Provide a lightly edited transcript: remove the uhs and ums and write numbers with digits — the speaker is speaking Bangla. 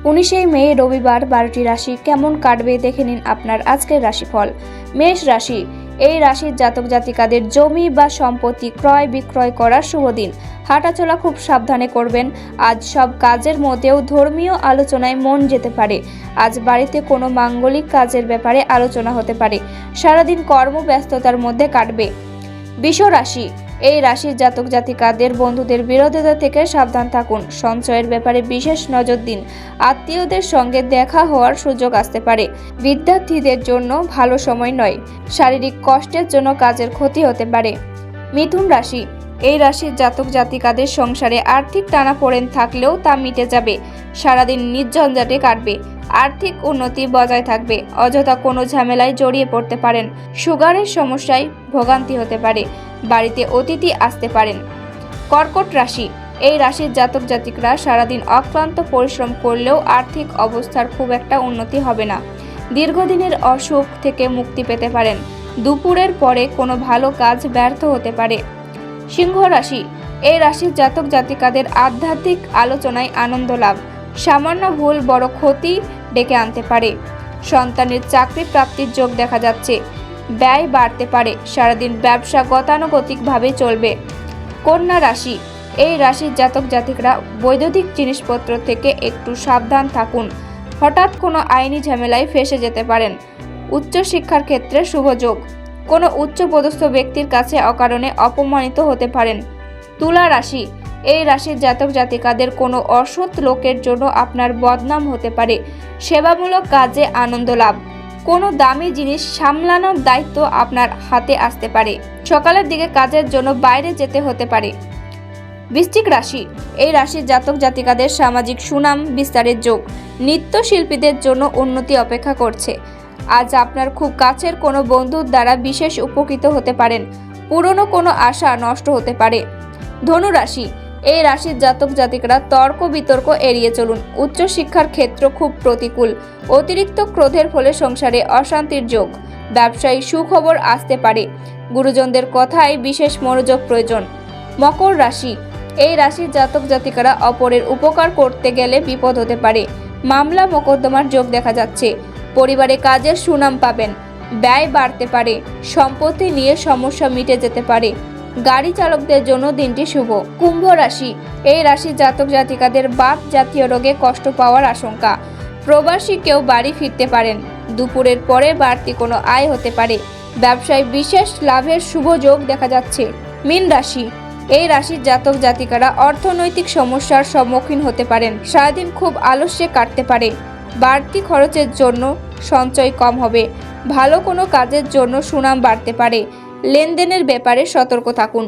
19 মে রবিবার 12টি রাশি কেমন কাটবে দেখে নিন আপনার আজকের রাশিফল। মেষ রাশি, এই রাশির জাতক জাতিকাদের জমি বা সম্পত্তি ক্রয় বিক্রয় করার শুভ দিন। হাঁটাচলা খুব সাবধানে করবেন। আজ সব কাজের মধ্যেও ধর্মীয় আলোচনায় মন যেতে পারে। আজ বাড়িতে কোনো মাঙ্গলিক কাজের ব্যাপারে আলোচনা হতে পারে। সারাদিন কর্মব্যস্ততার মধ্যে কাটবে। বৃষ রাশি, এই রাশির জাতক জাতিকাদের বন্ধুদের বিরোধিতা থেকে সাবধান থাকুন। সঞ্চয়ের ব্যাপারে বিশেষ নজর দিন। আত্মীয়দের সঙ্গে দেখা হওয়ার সুযোগ আসতে পারে। বিদ্যার্থীদের জন্য ভালো সময় নয়। শারীরিক কষ্টের জন্য কাজের ক্ষতি হতে পারে। মিথুন রাশি, এই রাশির জাতক জাতিকাদের সংসারে আর্থিক টানাপোড়েন থাকলেও তা মিটে যাবে। সারাদিন নির্ঝঞ্ঝাটে কাটবে। আর্থিক উন্নতি বজায় থাকবে। অযথা কোনো ঝামেলায় জড়িয়ে পড়তে পারেন। সুগারের সমস্যায় ভোগান্তি হতে পারে। বাড়িতে অতিথি আসতে পারেন। কর্কট রাশি, এই রাশির জাতক জাতিকরা সারাদিন অক্লান্ত পরিশ্রম করলেও আর্থিক অবস্থার খুব একটা উন্নতি হবে না। দীর্ঘদিনের অসুখ থেকে মুক্তি পেতে পারেন। দুপুরের পরে কোনো ভালো কাজ ব্যর্থ হতে পারে। সিংহ রাশি, এই রাশির জাতক জাতিকাদের আধ্যাত্মিক আলোচনায় আনন্দ লাভ। সামান্য ভুল বড় ক্ষতি ডেকে আনতে পারে। সন্তানের চাকরি প্রাপ্তির যোগ দেখা যাচ্ছে। ব্যয় বাড়তে পারে। সারাদিন ব্যবসা গতানুগতিকভাবে চলবে। কন্যা রাশি, এই রাশির জাতক জাতিকরা বৈদ্যুতিক জিনিসপত্র থেকে একটু সাবধান থাকুন। হঠাৎ কোনো আইনি ঝামেলায় ফেঁসে যেতে পারেন। উচ্চশিক্ষার ক্ষেত্রে শুভ যোগ। কোনো উচ্চপদস্থ ব্যক্তির কাছে অকারণে অপমানিত হতে পারেন। তুলা রাশি, এই রাশির জাতক জাতিকাদের কোনো অসৎ লোকের জন্য আপনার বদনাম হতে পারে। সেবামূলক কাজে আনন্দ লাভ। কোনো দামি জিনিস সামলানোর দায়িত্ব আপনার হাতে আসতে পারে। সকালের দিকে কাজের জন্য বাইরে যেতে হতে পারে। বৃশ্চিক রাশি, এই রাশির জাতক জাতিকাদের সামাজিক সুনাম বিস্তারের যোগ। নৃত্যশিল্পীদের জন্য উন্নতি অপেক্ষা করছে। আজ আপনার খুব কাছের কোনো বন্ধুর দ্বারা বিশেষ উপকৃত হতে পারেন। পুরনো কোনো আশা নষ্ট হতে পারে। ধনু রাশি, এই রাশির জাতক জাতিকরা তর্ক বিতর্ক এড়িয়ে চলুন। উচ্চশিক্ষার ক্ষেত্র খুব প্রতিকূল। অতিরিক্ত ক্রোধের ফলে সংসারে অশান্তির যোগ। ব্যবসায়ী সুখবর আসতে পারে। গুরুজনদের কথায় বিশেষ মনোযোগ প্রয়োজন। মকর রাশি, এই রাশির জাতক জাতিকারা অপরের উপকার করতে গেলে বিপদ হতে পারে। মামলা মোকদ্দমার যোগ দেখা যাচ্ছে। পরিবারে কাজের সুনাম পাবেন। ব্যয় বাড়তে পারে। সম্পত্তি নিয়ে সমস্যা মিটে যেতে পারে। গাড়ি চালকদের জন্য দিনটি শুভ। কুম্ভ রাশি, এই রাশির জাতক জাতিকাদের বাত জাতীয় রোগে কষ্ট পাওয়ার আশঙ্কা। প্রবাসী কেউ বাড়ি ফিরতে পারেন। দুপুরের পরে বাড়তি কোনো আয় হতে পারে। ব্যবসায় বিশেষ লাভের শুভ যোগ দেখা যাচ্ছে। মীন রাশি, এই রাশির জাতক জাতিকারা অর্থনৈতিক সমস্যার সম্মুখীন হতে পারেন। সারাদিন খুব আলস্যে কাটতে পারে। বাড়তি খরচের জন্য সঞ্চয় কম হবে। ভালো কোনো কাজের জন্য সুনাম বাড়তে পারে। লেনদেনের ব্যাপারে সতর্ক থাকুন।